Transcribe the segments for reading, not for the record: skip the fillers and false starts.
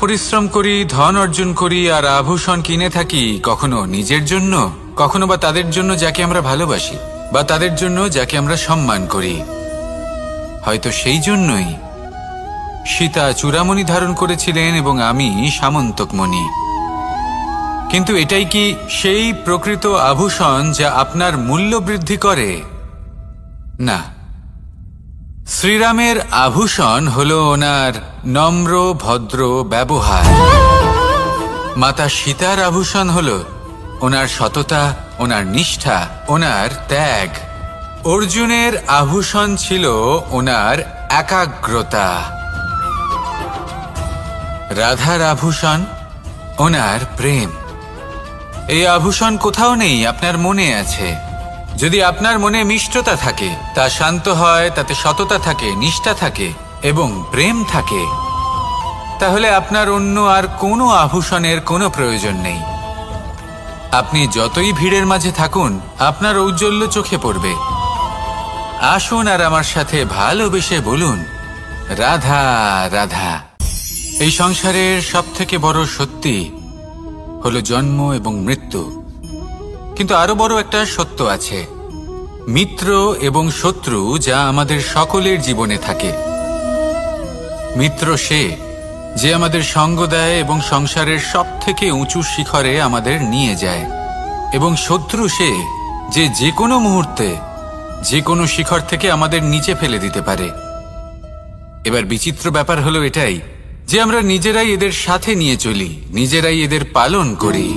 পরিশ্রম করি, ধন অর্জন করি আর আভূষণ কিনে থাকি, কখনো নিজের জন্য, কখনো বা তাদের জন্য যাকে আমরা ভালোবাসি, বা তাদের জন্য যাকে আমরা সম্মান করি। হয়তো সেই জন্যই সীতা চূড়ামণি ধারণ করেছিলেন এবং আমি সামন্তকমণি। কিন্তু এটাই কি সেই প্রকৃত আভূষণ যা আপনার মূল্য বৃদ্ধি করে? না। শ্রীরামের আভূষণ হলো ওনার নম্র ভদ্র ব্যবহার। মাতা সীতার আভূষণ হলো ওনার সততা, ওনার নিষ্ঠা, ওনার ত্যাগ। অর্জুনের আভূষণ ছিল ওনার একাগ্রতা। রাধার আভূষণ ওনার প্রেম। এই আভূষণ কোথাও নেই, আপনার মনে আছে। যদি আপনার মনে মিষ্টতা থাকে, তা শান্ত হয়, তাতে সততা থাকে, নিষ্ঠা থাকে এবং প্রেম থাকে, তাহলে আপনার অন্য আর কোনো আভূষণের কোনো প্রয়োজন নেই। আপনি যতই ভিড়ের মাঝে থাকুন, আপনার ঔজ্জ্বল্য চোখে পড়বে। আসুন আর আমার সাথে ভালোবেসে বলুন, রাধা রাধা। এই সংসারের সবথেকে বড় সত্যি হলো জন্ম এবং মৃত্যু। কিন্তু আরো বড় একটা সত্য আছে, মিত্র এবং শত্রু, যা আমাদের সকলের জীবনে থাকে। মিত্র সে যে আমাদের সঙ্গ দেয় এবং সংসারের সবথেকে উঁচু শিখরে আমাদের নিয়ে যায়, এবং শত্রু সে যে যে কোনো মুহূর্তে যে কোনো শিখর থেকে আমাদের নিচে ফেলে দিতে পারে। এবার বিচিত্র ব্যাপার হলো এটাই যে আমরা নিজেরাই এদের সাথে নিয়ে চলি, নিজেরাই এদের পালন করি।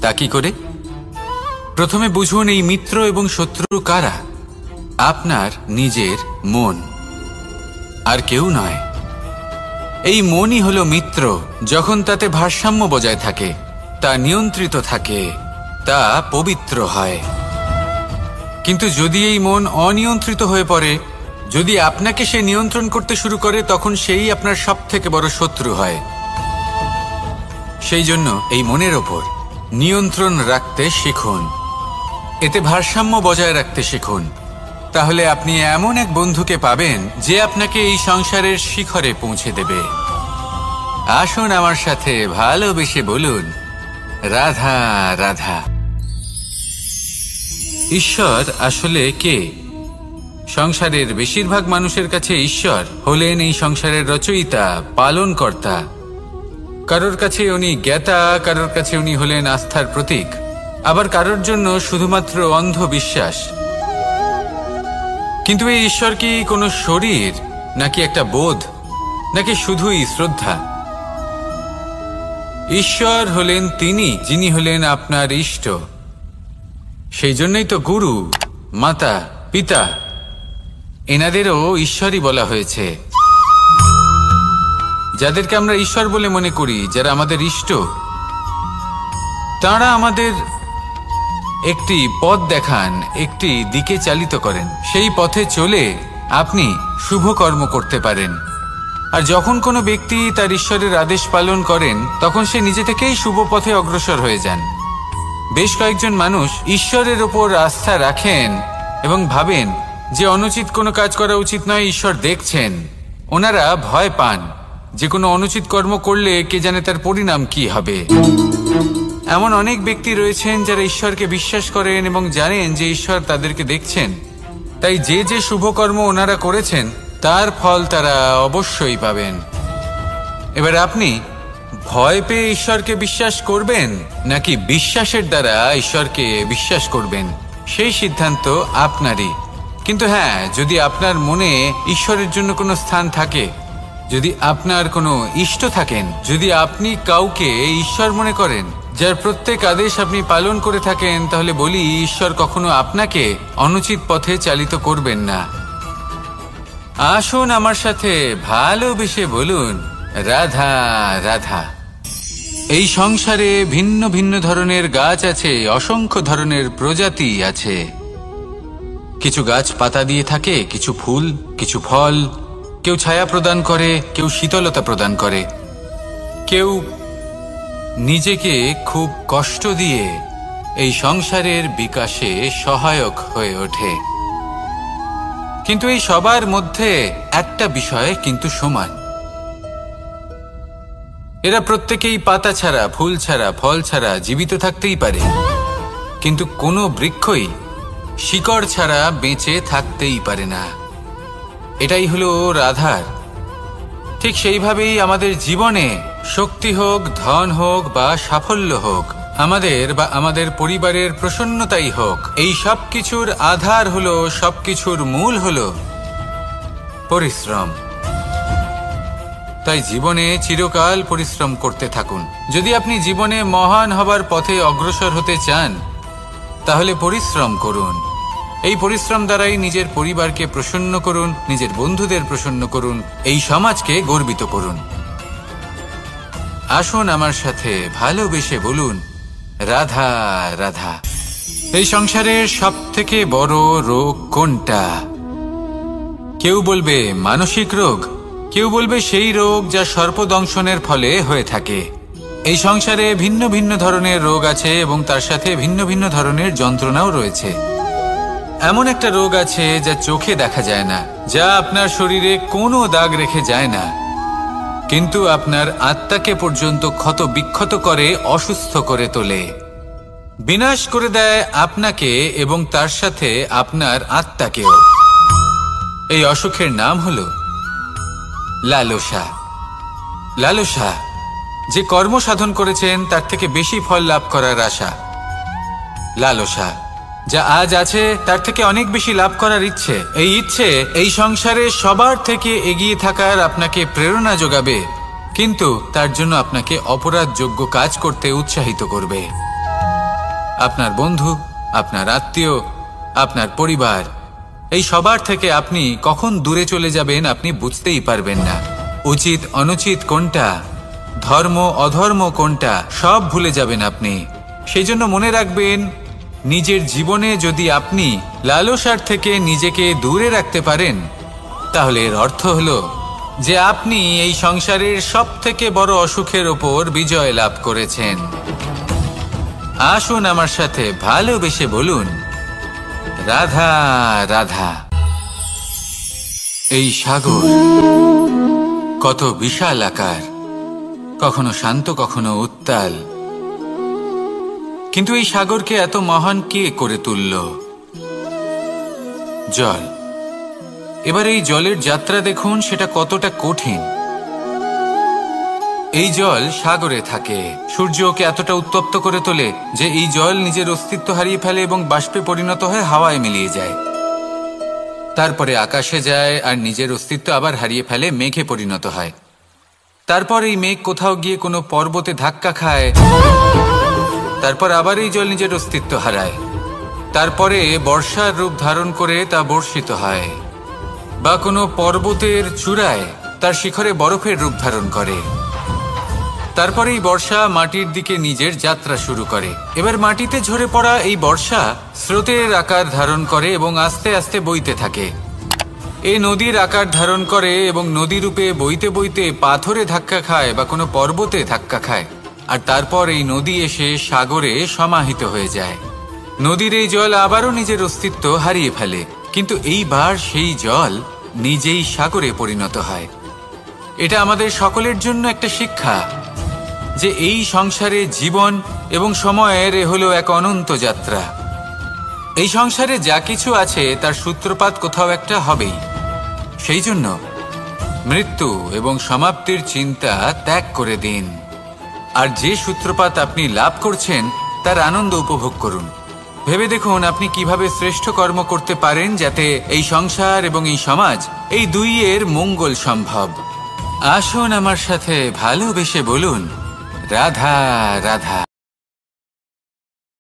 তা কি করে? প্রথমে বুঝুন, এই মিত্র এবং শত্রু কারা? আপনার নিজের মন, আর কেউ নয়। এই মনই হলো মিত্র। যখন তাতে ভারসাম্য বজায় থাকে, তা নিয়ন্ত্রিত থাকে, তা পবিত্র হয়। কিন্তু যদি এই মন অনিয়ন্ত্রিত হয়ে পড়ে, যদি আপনাকে সে নিয়ন্ত্রণ করতে শুরু করে, তখন সেই আপনার সবথেকে বড় শত্রু হয়। সেই জন্য এই মনের ওপর নিয়ন্ত্রণ রাখতে শিখুন, এতে ভারসাম্য বজায় রাখতে শিখুন। তাহলে আপনি এমন এক বন্ধুকে পাবেন যে আপনাকে এই সংসারের শিখরে পৌঁছে দেবে। আসুন আমার সাথে ভালোবেসে বলুন, রাধা রাধা। ঈশ্বর আসলে কে? সংসারের বেশিরভাগ মানুষের কাছে ঈশ্বর হলেন এই সংসারের রচয়িতা, পালনকর্তা। কারোর কাছে উনি জ্ঞাতা, কারোর কাছে উনি হলেন আস্থার প্রতীক, আবার কারোর জন্য শুধুমাত্র অন্ধ বিশ্বাস। কিন্তু এই ঈশ্বর কি কোনো শরীর, নাকি একটা বোধ, নাকি শুধুই শ্রদ্ধা? ঈশ্বর হলেন তিনি যিনি হলেন আপনার ইষ্ট। সেই জন্যই তো গুরু, মাতা, পিতা এনাদেরও ঈশ্বরই বলা হয়েছে। যাদেরকে আমরা ঈশ্বর বলে মনে করি, যারা আমাদের ইষ্ট, তাঁরা আমাদের একটি পথ দেখান, একটি দিকে চালিত করেন। সেই পথে চলে আপনি শুভ কর্ম করতে পারেন। আর যখন কোনো ব্যক্তি তার ঈশ্বরের আদেশ পালন করেন, তখন সে নিজে থেকেই শুভ পথে অগ্রসর হয়ে যান। বেশ কয়েকজন মানুষ ঈশ্বরের ওপর আস্থা রাখেন এবং ভাবেন যে অনুচিত কোনো কাজ করা উচিত নয়, ঈশ্বর দেখছেন। ওনারা ভয় পান যে কোনো অনুচিত কর্ম করলে কে জানে তার পরিণাম কি হবে। এমন অনেক ব্যক্তি রয়েছেন যারা ঈশ্বরকে বিশ্বাস করেন এবং জানেন যে ঈশ্বর তাদেরকে দেখছেন। তাই যে যে শুভকর্ম ওনারা করেছেন, তার ফল তারা অবশ্যই পাবেন। এবার আপনি ভয় পেয়ে ঈশ্বরকে বিশ্বাস করবেন, নাকি বিশ্বাসের দ্বারা ঈশ্বরকে বিশ্বাস করবেন, সেই সিদ্ধান্ত আপনারই। কিন্তু হ্যাঁ, যদি আপনার মনে ঈশ্বরের জন্য কোনো স্থান থাকে, যদি আপনার কোনো ইষ্ট থাকেন, যদি আপনি কাউকে ঈশ্বর মনে করেন, যার প্রত্যেক আদেশ আপনি পালন করে থাকেন, তাহলে বলি, ঈশ্বর কখনো আপনাকে অনুচিত পথে চালিত করবেন না। আসুন আমার সাথে ভালোবেসে বলুন, রাধা রাধা। এই সংসারে ভিন্ন ভিন্ন ধরনের গাছ আছে, অসংখ্য ধরনের প্রজাতি আছে। কিছু গাছ পাতা দিয়ে থাকে, কিছু ফুল, কিছু ফল। কেউ ছায়া প্রদান করে, কেউ শীতলতা প্রদান করে, কেউ নিজেকে খুব কষ্ট দিয়ে এই সংসারের বিকাশে সহায়ক হয়ে ওঠে। কিন্তু এই সবার মধ্যে একটা বিষয় কিন্তু সমান, এরা প্রত্যেকেই পাতা ছাড়া, ফুল ছাড়া, ফল ছাড়া জীবিত থাকতেই পারে, কিন্তু কোনো বৃক্ষই শিকড় ছাড়া বেঁচে থাকতেই পারে না। এটাই হলো রাধার। ঠিক সেইভাবেই আমাদের জীবনে শক্তি হোক, ধন হোক বা সাফল্য হোক, আমাদের বা আমাদের পরিবারের প্রসন্নতাই হোক, এই সব কিছুর আধার হলো, সবকিছুর মূল হলো পরিশ্রম। তাই জীবনে চিরকাল পরিশ্রম করতে থাকুন। যদি আপনি জীবনে মহান হবার পথে অগ্রসর হতে চান, তাহলে পরিশ্রম করুন। এই পরিশ্রম দ্বারাই নিজের পরিবারকে প্রসন্ন করুন, নিজের বন্ধুদের প্রসন্ন করুন, এই সমাজকে গর্বিত করুন। আসুন আমার সাথে ভালোবেসে বলুন, রাধা রাধা। এই সংসারের সব থেকে বড় রোগ কোনটা? কেউ বলবে মানসিক রোগ, কেউ বলবে সেই রোগ যা সর্পদংশনের ফলে হয়ে থাকে। এই সংসারে ভিন্ন ভিন্ন ধরনের রোগ আছে এবং তার সাথে ভিন্ন ভিন্ন ধরনের যন্ত্রণাও রয়েছে। এমন একটা রোগ আছে যা চোখে দেখা যায় না, যা আপনার শরীরে কোনো দাগ রেখে যায় না, কিন্তু আপনার আত্মাকে পর্যন্ত ক্ষত বিক্ষত করে, অসুস্থ করে তোলে, বিনাশ করে দেয় আপনাকে এবং তার সাথে আপনার আত্মাকেও। এই অসুখের নাম হলো লালসা। লালসা, যে কর্ম সাধন করেছেন তার থেকে বেশি ফল লাভ করার আশা। লালসা, যা আজ আছে তার থেকে অনেক বেশি লাভ করার ইচ্ছে। এই ইচ্ছে এই সংসারে সবার থেকে এগিয়ে থাকার আপনাকে প্রেরণা যোগাবে, কিন্তু তার জন্য আপনাকে অপরাধযোগ্য কাজ করতে উৎসাহিত করবে। আপনার বন্ধু, আপনার আত্মীয়, আপনার পরিবার, এই সবার থেকে আপনি কখন দূরে চলে যাবেন আপনি বুঝতেই পারবেন না। উচিত অনুচিত কোনটা, ধর্ম অধর্ম কোনটা, সব ভুলে যাবেন আপনি। সেই জন্য মনে রাখবেন, নিজের জীবনে যদি আপনি লালসার থেকে নিজেকে দূরে রাখতে পারেন, তাহলে এর অর্থ হলো যে আপনি এই সংসারের সব থেকে বড় অসুখের ওপর বিজয় লাভ করেছেন। আসুন আমার সাথে ভালোবেসে বলুন, রাধা রাধা। এই সাগর কত বিশাল আকার, কখনো শান্ত কখনো উত্তাল, কিন্তু এই সাগরকে এত মহান কে করে তুলল? জল। এবার এই জলের যাত্রা দেখুন, সেটা কতটা কঠিন। এই জল সাগরে থাকে, সূর্য ওকে এতটা উত্তপ্ত করে তোলে যে এই জল নিজের অস্তিত্ব হারিয়ে ফেলে এবং বাষ্পে পরিণত হয়ে হাওয়ায় মিলিয়ে যায়। তারপরে আকাশে যায় আর নিজের অস্তিত্ব আবার হারিয়ে ফেলে, মেঘে পরিণত হয়। তারপর এই মেঘ কোথাও গিয়ে কোনো পর্বতে ধাক্কা খায়, তারপর আবার এই জল নিজের অস্তিত্ব হারায়। তারপরে বর্ষার রূপ ধারণ করে তা বর্ষিত হয়, বা কোনো পর্বতের চূড়ায় তার শিখরে বরফের রূপ ধারণ করে। তারপরে এই বর্ষা মাটির দিকে নিজের যাত্রা শুরু করে। এবার মাটিতে ঝরে পড়া এই বর্ষা স্রোতের আকার ধারণ করে এবং আস্তে আস্তে বইতে থাকে। এই নদীর আকার ধারণ করে এবং নদী রূপে বইতে বইতে পাথরে ধাক্কা খায় বা কোনো পর্বতে ধাক্কা খায়, আর তারপর এই নদী এসে সাগরে সমাহিত হয়ে যায়। নদীর এই জল আবারও নিজের অস্তিত্ব হারিয়ে ফেলে, কিন্তু এইবার সেই জল নিজেই সাগরে পরিণত হয়। এটা আমাদের সকলের জন্য একটা শিক্ষা যে এই সংসারে জীবন এবং সময়ের হলো এক অনন্ত যাত্রা। এই সংসারে যা কিছু আছে তার সূত্রপাত কোথাও একটা হবেই। সেই জন্য মৃত্যু এবং সমাপ্তির চিন্তা ত্যাগ করে দিন, আর যে সূত্রপাত আপনি লাভ করছেন তার আনন্দ উপভোগ করুন। ভেবে দেখুন আপনি কিভাবে শ্রেষ্ঠ কর্ম করতে পারেন যাতে এই সংসার এবং এই সমাজ, এই দুইয়ের মঙ্গল সম্ভব। আসুন আমার সাথে ভালোবেসে বলুন, রাধা রাধা।